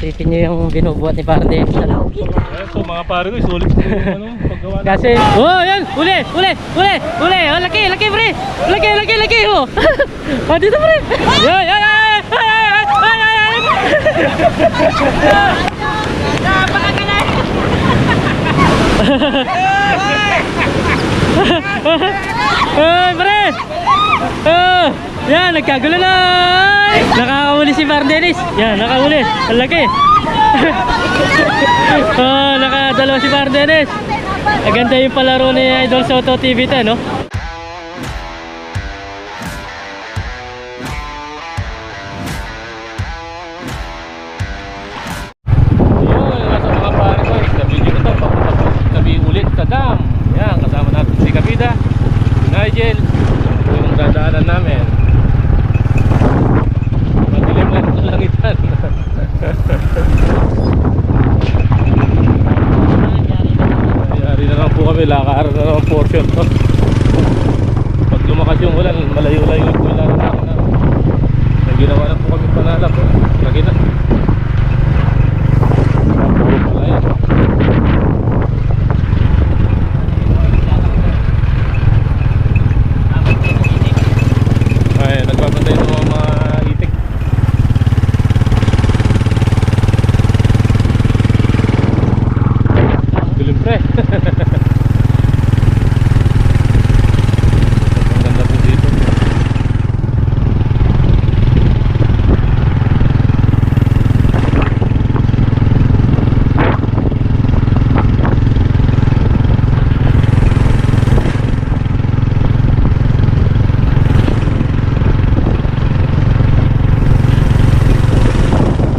Sipin nyo yung binubuhat ni Parde. Ito mga pare ko, sulit ko yung paggawa na. Kasi, oh yan, uli. Oh, laki pre. Laki, oh. Oh, dito pre. Yan. Ay, pre. Yan, nagkagulo na. Nakakahuli si Pardenis. Yan, nakahuli. Ang laki. Oh, nakadalawa si Pardenis. Maganda yung palaro ni Idol Soto TV 10, no? Yun, nasa mga pare ko. Sa video na ito, papunta po kami ulit sa dam. Yan, kasama natin si Kapida, Nigel. Ito yung dadaanan namin. Madilim lang ang langitan. Yari na lang po kami, lakaran na lang portion to. Pag lumakas yung ulan, malayo-layo po yung lakaran na. Naginawa na po kami panalap. Lagi na. Puro pala yan. Ay, nagbabantay ng mga itik. Dilim pre. Ang ganda po dito.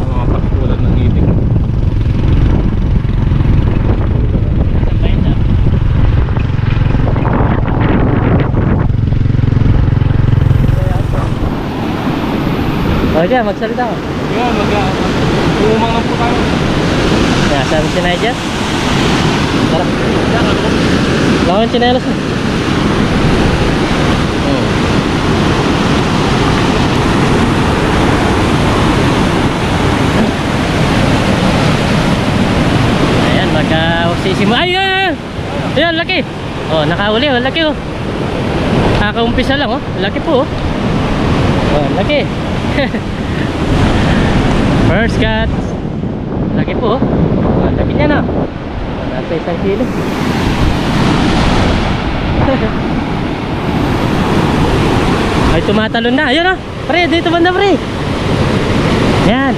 Mga pagkulan ng itik. Oh, dyan, magsalita ko. Yan, umang lang po tayo. Kaya, sabi si Nigel. Tara. Lawan chinelas mo. Ayan, magka-sisimo. Ay! Ayan, laki. Oh, nakauli, oh, laki, oh. Kakaumpisa lang, oh. Laki po, oh. Oh, laki. First cut. Laki po, oh. Oh, laki niya na. Nasa 1 kilo. Ay, tumatalon na. Ayun, oh. Pre, dito banda, pre. Yan.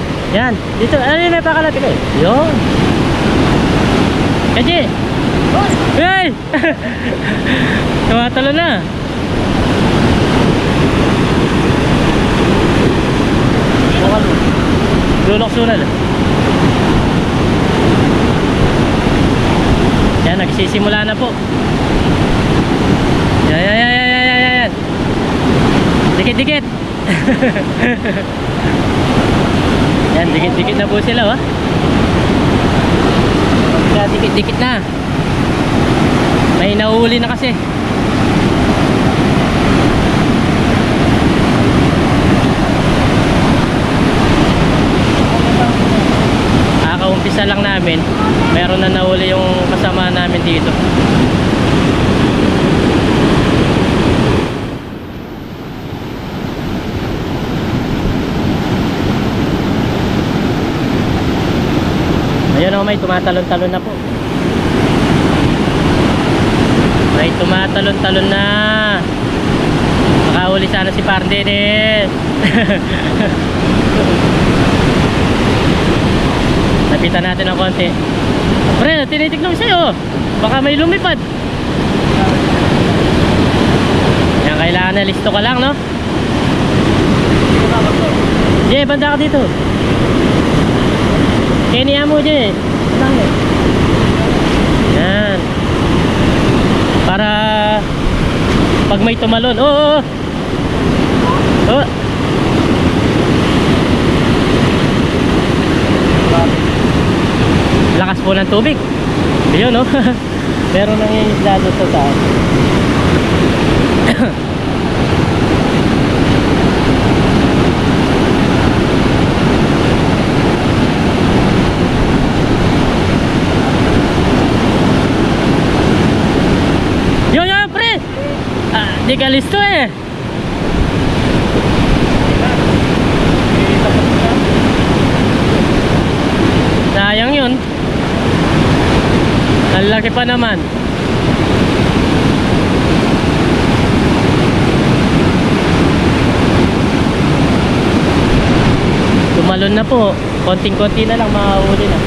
Dito, ano yun, napakalaki ko, eh. Yun. Kaji. Hey! Tumatalon na. Lulok sunod. Yan, nagsisimula na po. Yan. Dikit-dikit. Yan, dikit-dikit na po sila, oh. Dikit-dikit na. May nahuli na kasi. Kakaumpisa lang namin. Meron na nahuli yung kasama namin dito. Ayun, oh, may tumatalon-talon na po. May tumatalon-talon na. Makahuli sana si Pardenis. Napitan natin ng konti. Pre, tinitignan ko sa'yo. Baka may lumipad. Yan, kailangan na listo ka lang, no? Jay, banda ka dito. Kenya mo, Jay. Yan. Para pag may tumalon. Oh. Lakas po ng tubig. Ayun, no? Meron nang isla doon sa taas. Di ka listo eh. Sayang yun. Ang laki pa naman. Tumalon na po. Konting-konti na lang makahuli na.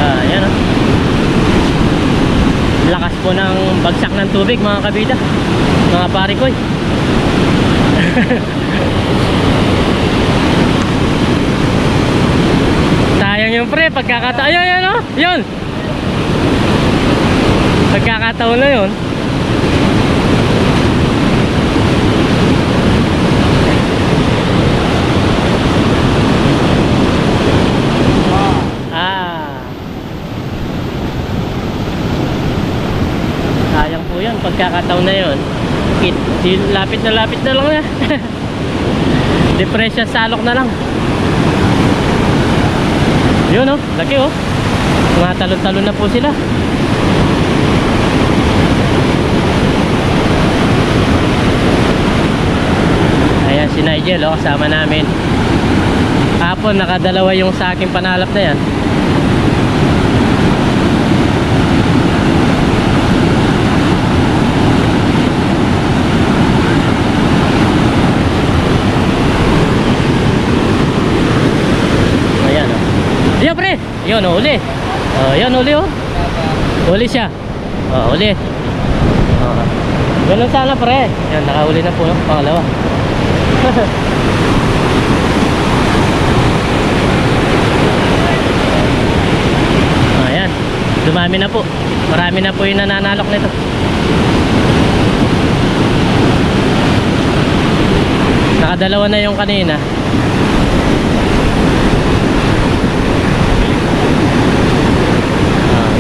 Ayan oh. Lakas po ng bagsak ng tubig mga kabida, mga pare ko. Sayang yung pre, pagkakataon. Ayun, ayun oh, yun. Pagkakataon na yun. Sayang po yun, pagkakataon na yun. Lapit na lang na. Depression salok na lang. Yun oh, laki oh. Mga talon-talon na po sila. Ayan si Nigel oh, kasama namin. Hapon nakadalawa yung sa aking panalap na yan. Ayan pre, yun oh, uli. Yan uli oh. Uli siya. Uli. Ganun sana pre. Yan, nakauli na po yung pangalawa. Ayan, dumami na po. Marami na po yung nananalok nito. Nakadalawa na yung kanina.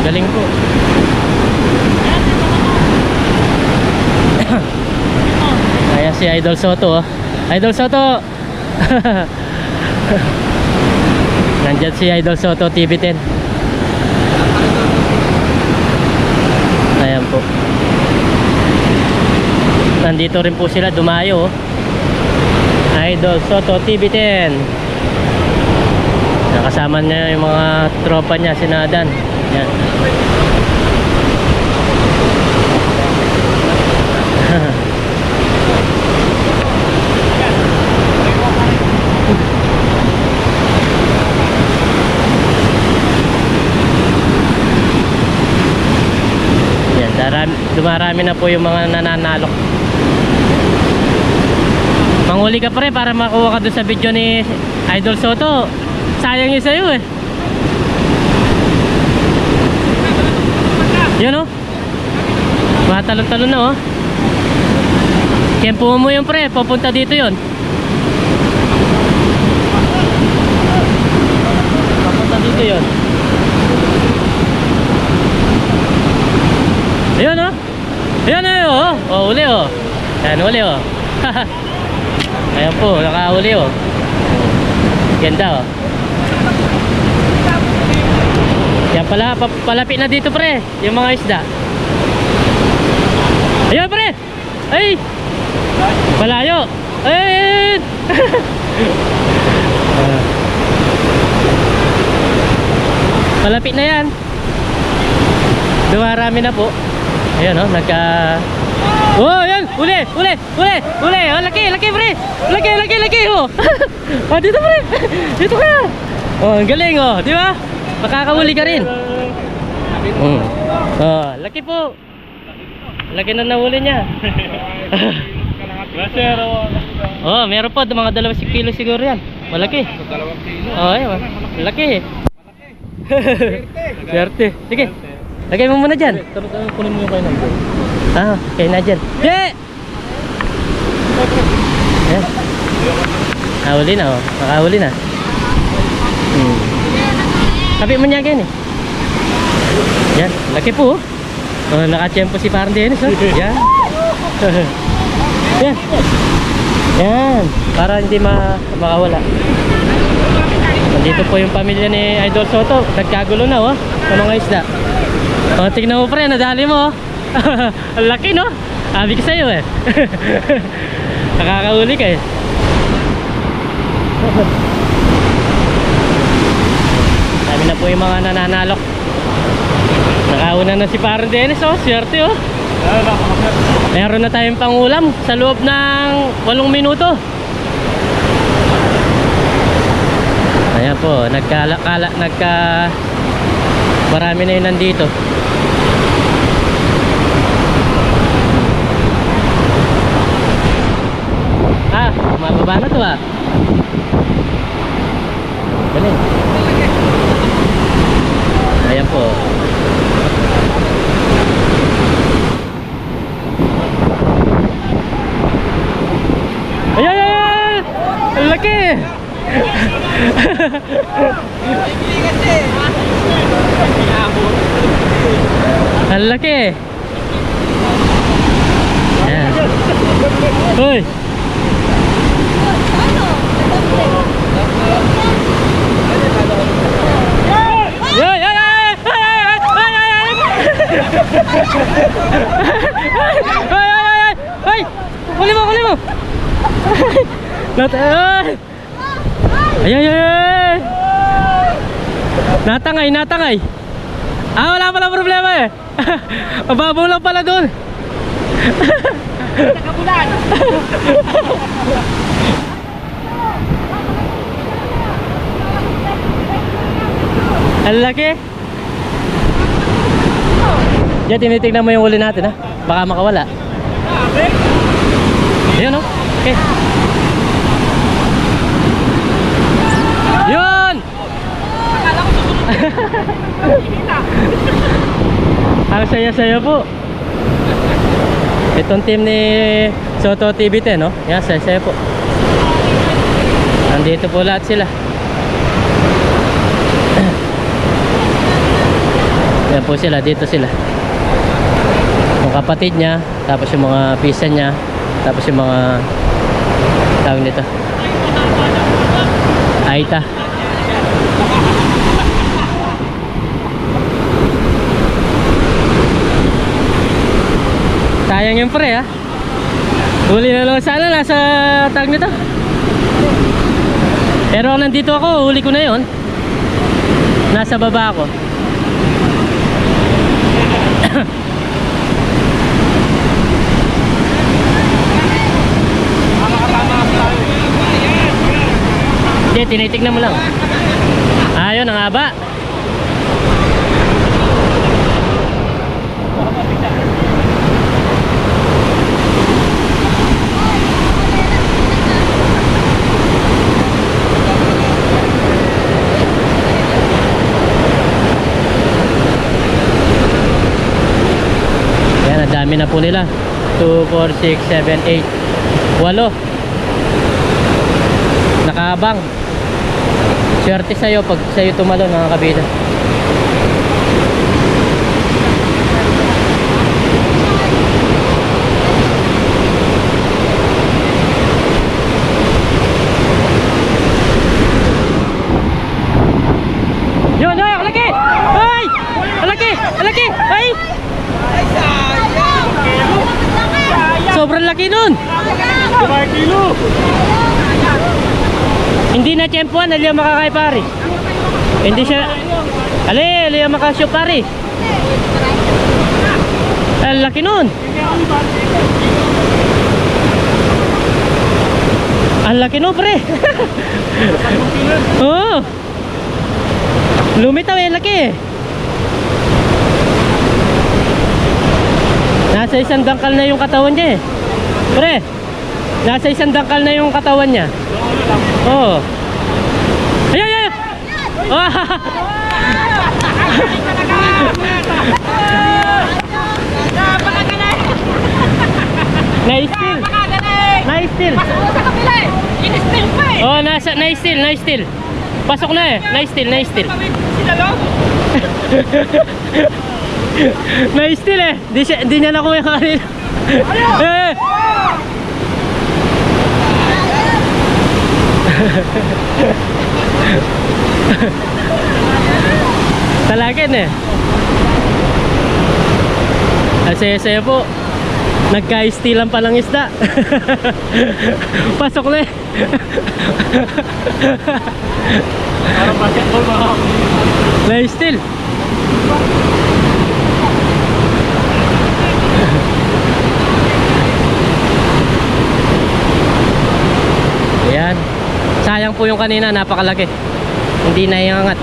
Galing po. Ayan si Idol Soto oh. Idol Soto. Nandyan si Idol Soto TV10. Ayan po. Nandito rin po sila, dumayo oh. Idol Soto TV10. Nakasama niya yung mga tropa niya, sinadan. Yan. Yan, dumarami na po yung mga nananalok. Manghuli ka pre para makuha ka doon sa video ni Idol Soto. Sayang yun sa'yo eh. Yan oh. Mga talon-talon na oh. Kempo mo yun pre, papunta dito yun. Papunta dito yun. Ayan oh. Ayan oh. Oh, uli oh. Ayan, uli oh. Ayan po, nakauli oh. Ganda oh. Yan pala, palapit na dito pre, yung mga isda. Ayan pre! Ay! Malayo! Ay! Palapit na yan. Dumarami na po. Ayan o, nagka... Oh, ayan! Uli! Uli! Uli! Uli! Oh, laki! Laki pre! Laki! Laki! Laki! Oh! Oh, dito pre! Dito ka! Oh, ang galing oh! Di ba? Makakahuli ka rin. Oh, laki po. Laki na nahuli niya. Oh, meron po mga 2 kilo siguro yan. Malaki. 2 kilo. Oh, ayun. Malaki. Swerte. Sige. Lagay mo muna dyan. Kunin mo yung kayo na. Kaya na dyan. Yeah! Ayan. Nakahuli na oh. Nakahuli na. Sabi mo niya ganyan eh. Yan, laki po. Oh, nakachempo si parang Dennis, oh. Yan. Yan. Yan. Para hindi makawala. Nandito po yung pamilya ni Idol Soto. Nagkagulo na, oh. Sa mga isda. Oh, tignan mo pre, nadali mo, oh. Ang laki, no? Sabi ko sa'yo, eh. Nakakauli ka, eh. Sabi na po yung mga nananalok. Nakauna na si parang Dennis, oh. Swerte, oh. Meron na tayong pangulam sa loob ng 8 minuto. Ayan po, marami na yun nandito. Ah, mababa na to, ah. Galing. Ayan po. Ay, ay, ay! Ang laki! Ang laki! Ayan. Uy! Ay, ay, ay! Ay, ay, ay! Ay, ay, ay! Ay! Huli mo, huli mo! Ay! Ay, ay, ay! Natangay, natangay! Ah, wala pala problema, eh! Mababaw lang pala doon! Nakabulan! Ang laki! Diyan, tinitignan mo yung huli natin, ha? Baka makawala. Ayun, oh. Okay. Yun! Ang saya-saya po. Itong team ni Soto TV10, no? Yan, saya-saya po. Nandito po lahat sila. Yan po sila, dito sila. Yung kapatid niya, tapos yung mga pisa niya, tapos yung mga tawag nito, Aita. Sayang yung pre, ha. Huli na lang sana nasa tag nito. Pero nandito ako, huli ko na yon. Nasa baba ako. Hindi, tinitignan mo lang. Ayun, ang haba. Yan, ang dami na po nila. 2, 4, 6, 7, 8 8 nakaabang. Swerte sa'yo pag sa'yo tumalon, mga kabida. Yun, ay, ang laki! Ay! Ang laki! Ang laki! Ay! Sobrang laki nun! 5 kilo! Hindi na tiyempuan, aliya makakay pare. Hindi siya. Aliya makasyo pare. Ang laki nun. Ang laki nun pre. Oo. Lumitaw eh, laki eh. Nasa isang dangkal na yung katawan niya eh. Pre, nasa isang dangkal na yung katawan niya. Oh. Ay, ay, ay. Oh. Na-steal. Na-steal. Pasok mo sa kapila eh! In-steal pa eh! Oh, na-steal, na-steal. Pasok na eh. Na-steal, na-steal. Sila lang? Na-steal eh. Di niya nakuha yung kanina. Eh! Talagin eh. Saya po. Nagka-stealan pa lang isda. Pasok na eh. Parang basketball mga. Na-steal. Ayan. Sayang po yung kanina, napakalaki. Hindi na iangat.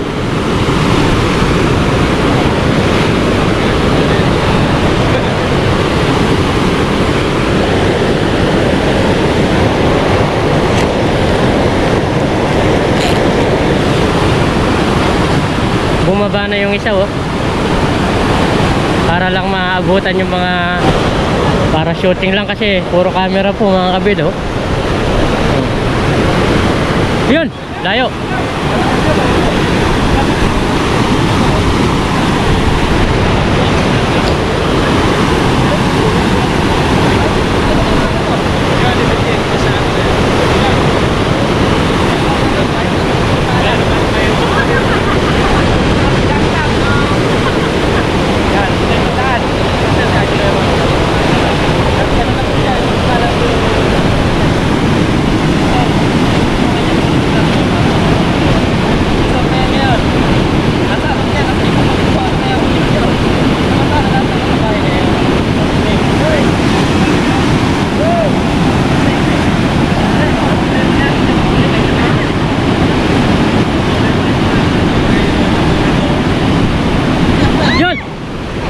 Bumaba na yung isa oh. Para lang maabutan yung mga, para shooting lang kasi puro camera po mga kabid oh. Yun, layo.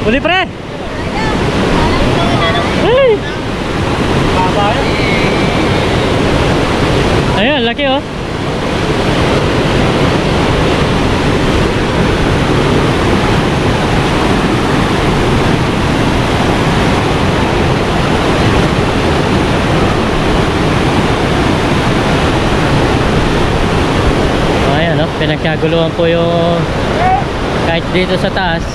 Uli pre! Ay! Ayun, laki oh. Ayan oh, pinagkaguluhan po yung kahit dito sa taas.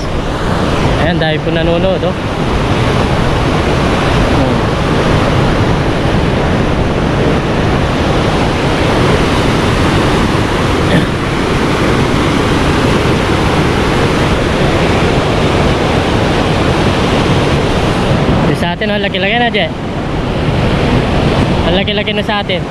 Ayan, dahil po nanonood oh. Sa atin oh, laki-laki na dyan. Ang laki-laki na sa atin.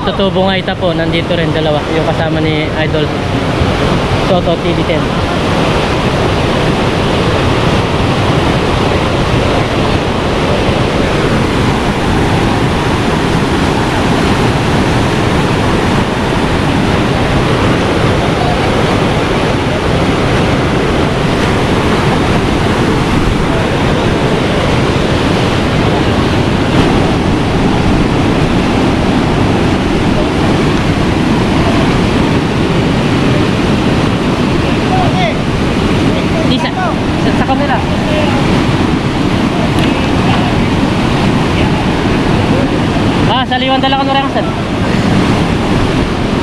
Tutubong Aita po, nandito rin dalawa, yung kasama ni Idol Toto TV10. Sa kamera. Sa liwan dala ka nung rekasan.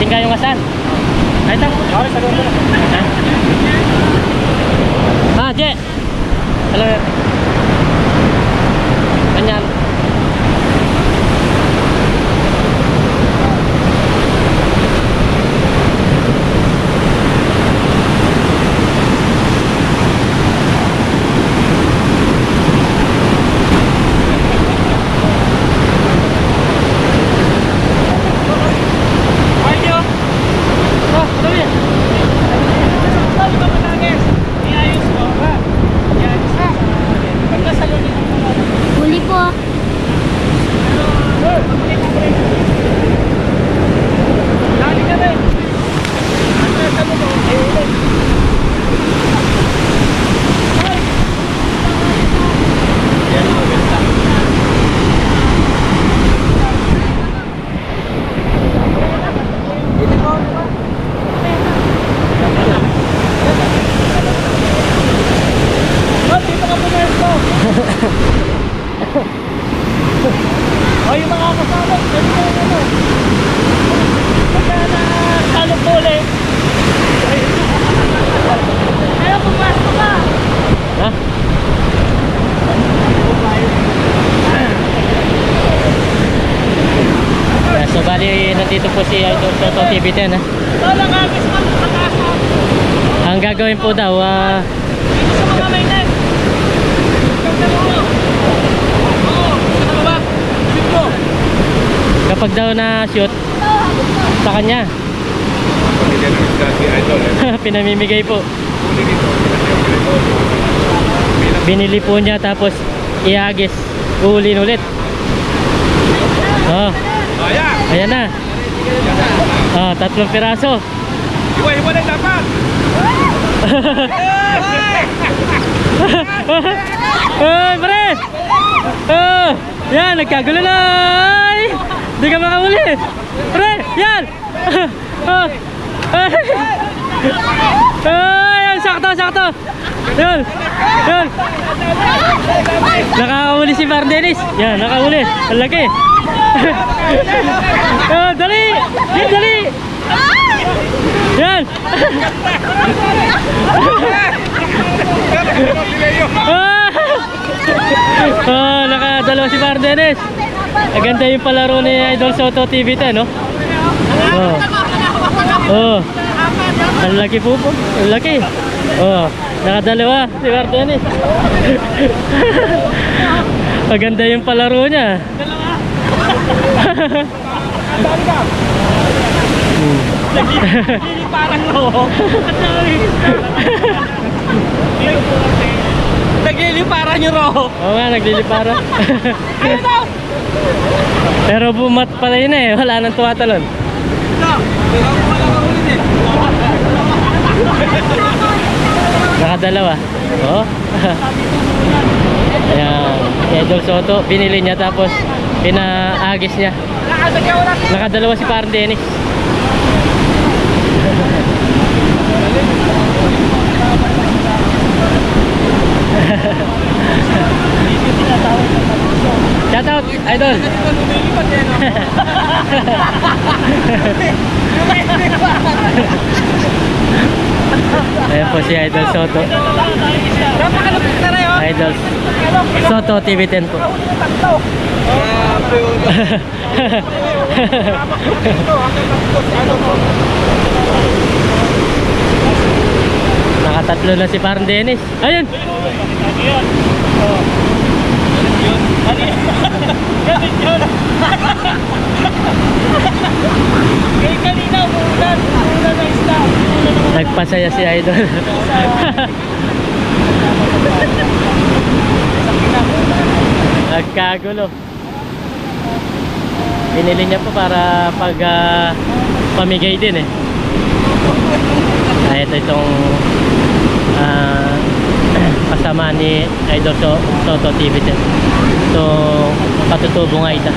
Tingka yung asan. Ay, tang. Okay, sa liwan dala. Je. Hello. Kanyan. Ay, yung mga kasama. Pagka na talong po ulit. Kaya pumasok ka. Ha? So bali nandito po si Idol Soto TV10 ha. Tolong agis mo sa kasa. Ang gagawin po daw Dito sa mga mainit. kapag daw na shoot sa kanya Pamilya ng Scotty Idol. pinamimigay po. Huli dito. Binili po niya tapos iagis. Uulin ulit. Oh, Ayan! ayan na. Oh, 3 piraso. Iwa-iwa na dapat! Ay, pre! Oh, yan, nagkagulo na! Ay! Hindi ka makahuli! Pre, yan! Oh, ay! Ay, yan, sakto, sakto! Yan! Yan! Nakakahuli si Bar Dennis! Yan, nakahuli! Ang laki! Oh, dali! Yan, dali! Yan! Oh, nakadalawa si Bar Dennis. Maganda yung palaro ni Idol Soto TV10, no? Oh. Oh. Ang laki po po. Ang laki. Oh, nakadalawa si Bar Dennis. Maganda yung palaro niya. Parang no. Nagliliparan yung roho. Oo nga, naglilipara. Pero bumat pala yun eh. Wala nang tumatalon. Nakadalawa. Oo. Ayan. Idol Soto, binili niya tapos pinaagis niya. Nakadalawa si Parang Dennis. Shout out, Idol. Ayan po si Idol Soto. Idol Soto TV10 po. Nakatatlo na si Parang Dennis. Ayun. Kanina, umulan na isda. Nagpasaya si Idol. Nagkagulo. Binili niya po para pag pamigay din eh. Ito itong kasama ni Idol Soto TV10. So, patutubong Aida.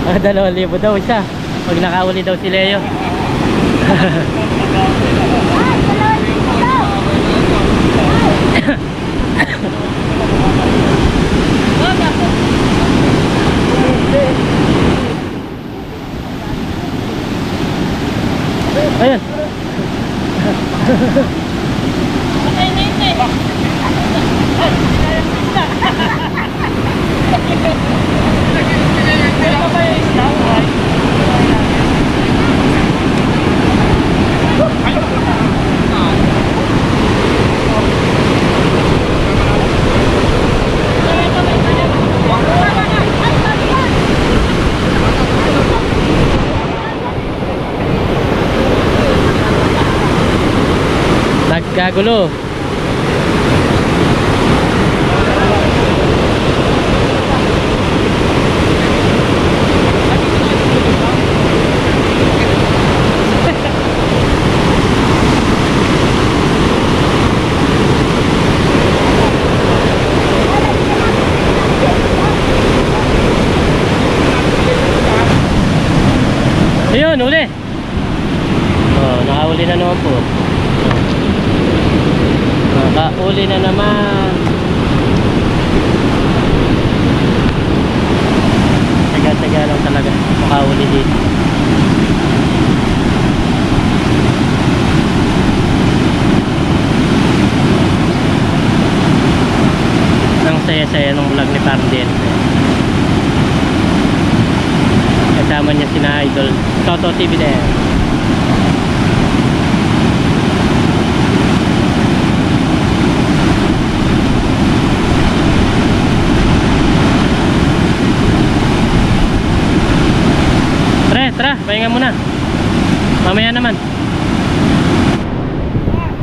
Ah, 2,000 daw siya. Pag nakauli daw si Leo. Ayan. Nagkagulo. Ayun, uli. Oh, nakauli na naman po. Nakauli na naman. Taga-taga lang talaga makauli dito. Ang saya-saya ng vlog ni Parden. Kasama niya sina Idol Toto TV din. Tara, pahinga muna. Mamaya naman.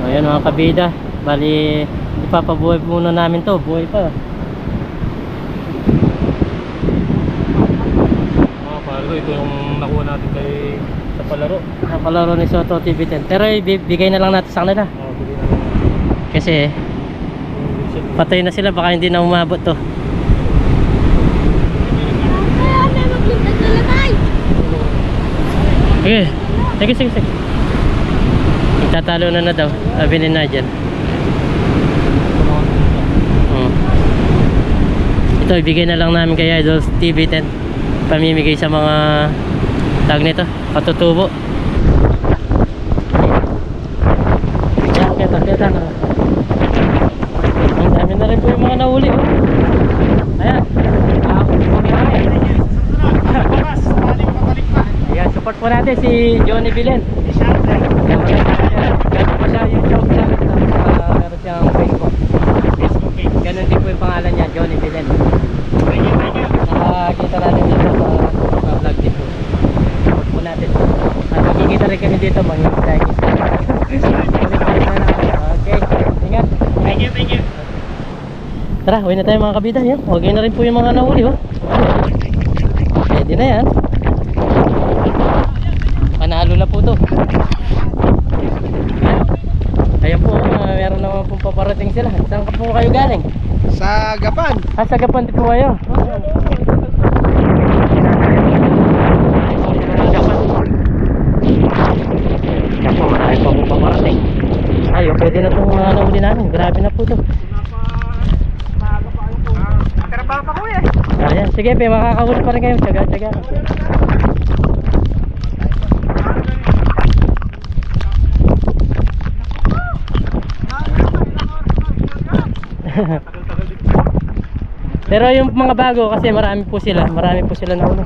Ayan mga kabida. Bali, ipapabuhay muna namin to. Buhay pa. Mga pare ko, ito yung nakuha natin kay sa palaro. Napalaro ni Soto TV10. Pero ibigay na lang natin sa kanila. Bigyan na lang. Kasi patay na sila. Baka hindi na umabot to. Sige. Magtatalo na daw. Sabi ni Najan. Ito, ibigay na lang namin kay Idol TV10. Pamimigay sa mga tag nito, katutubo. Yan, kita na. Ang dami na rin po yung mga nahuli. Ayan. Ayan, support po natin si Johnny Bilen. Ganun pa siya yung joke sa akin. Meron siyang Facebook. Ganun din po yung pangalan niya, Johnny Bilen. Nakakita natin dito sa vlog din po. Support po natin. At makikita rin kami dito, mga like. Okay, ingat. Thank you. Tara, uwi na tayo mga kabida. Yan. Okay na rin po yung mga nahuli. Pwede na yan. Panalo na po to. Ayan po, meron naman pong paparating sila. Saan po kayo galing? Sa Gapan. Sa Gapan din po kayo. Ayan po, marami pa pong paparating. Ayun, pwede na itong mga nahuli namin. Grabe na po to. Trabaho pa ko eh. Ayan, sige pe, makakahuli pa rin kayo. Tsaga-tsaga. Pero yung mga bago kasi marami po sila na ulo.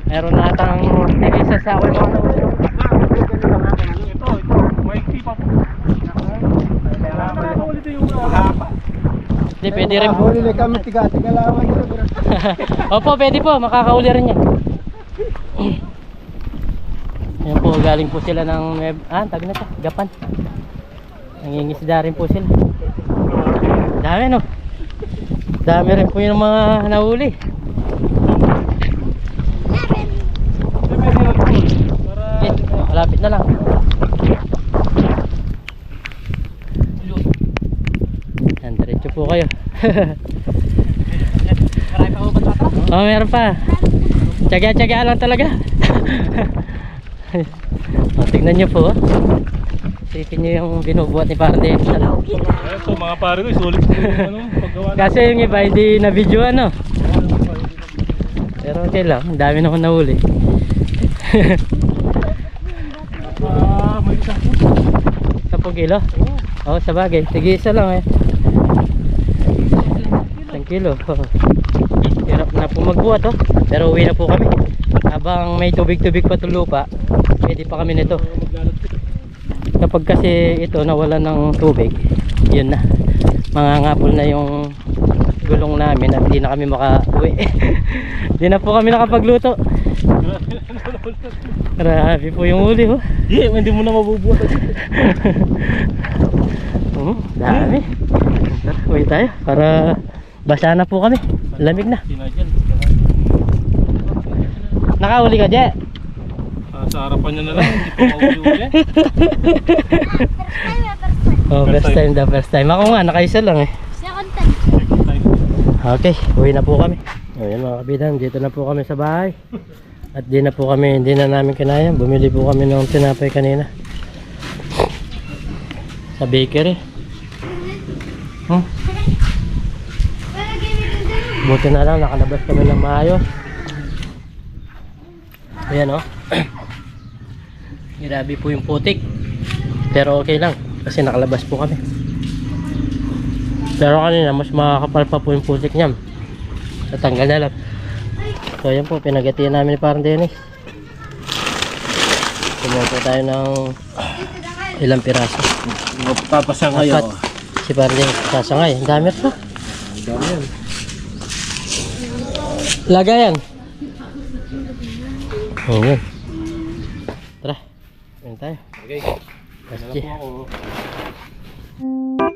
Meron na atang tigisa sa ako yung mga ulo. Ito, maiksi pa po. Ulit yung Hindi, pwede rin po. Huli na kami tiga-tiga lawan. Opo, pwede po, makakahuli rin yan. Yan po, galing po sila ng tag na to, Gapan. Nangingisda rin po sila. Dami no. Dami rin po yung mga nahuli. Okay, malapit na lang. Yan, diretso po kayo. Marami pa ba ito? Oh, meron pa. Tsaga-tsaga lang talaga. Tignan nyo po. Isipin nyo yung binubuhat ni Parden. Ito mga pare ko, sulit po yung paggawa na. Kasi yung iba hindi na-video ano. Pero okay lang, ang dami naman nahuli. May isa po. 10 kilo? Oo, sa bagay. Sige, isa lang eh. 10 kilo. Hirap na po magbuhat oh. Pero uwi na po kami. Habang may tubig-tubig pa itong lupa, pwede pa kami nito. Kapag kasi ito nawala ng tubig, yun na. Mangangapol na yung gulong namin at di na kami maka-uwi. Di na po kami nakapagluto. Grabe po yung uli oh. Hindi mo na mabubuhat. Dami. Tara, uwi tayo para basa na po kami. Lamig na. Sinadyan. Nakauli ka, Je? Sa harapan nyo na lang, hindi po mauli-uli. Oh, first time. Ako nga, nakaisa lang eh. Second time. Okay, uwi na po kami. Ayan mga kabidan, dito na po kami sa bahay. At di na po kami, hindi na namin kinaya. Bumili po kami ng tinapay kanina. Sa bakery. Buti na lang, nakalabas kami ng maayos. Ayan o. Grabe po yung putik. Pero okay lang, kasi nakalabas po kami. Pero kanina, mas makakapal pa po yung putik niyan. Tatanggal na lang. So ayan po, pinagatian namin ni Parang Dennis. Kumuha po tayo ng ilang piraso. Papasangay Apat. Si Parang Dennis sasangay. Ang dami ito. Lagayan. Oh, yun. Tara. Ayan tayo. Okay. Let's Ano see. po ako?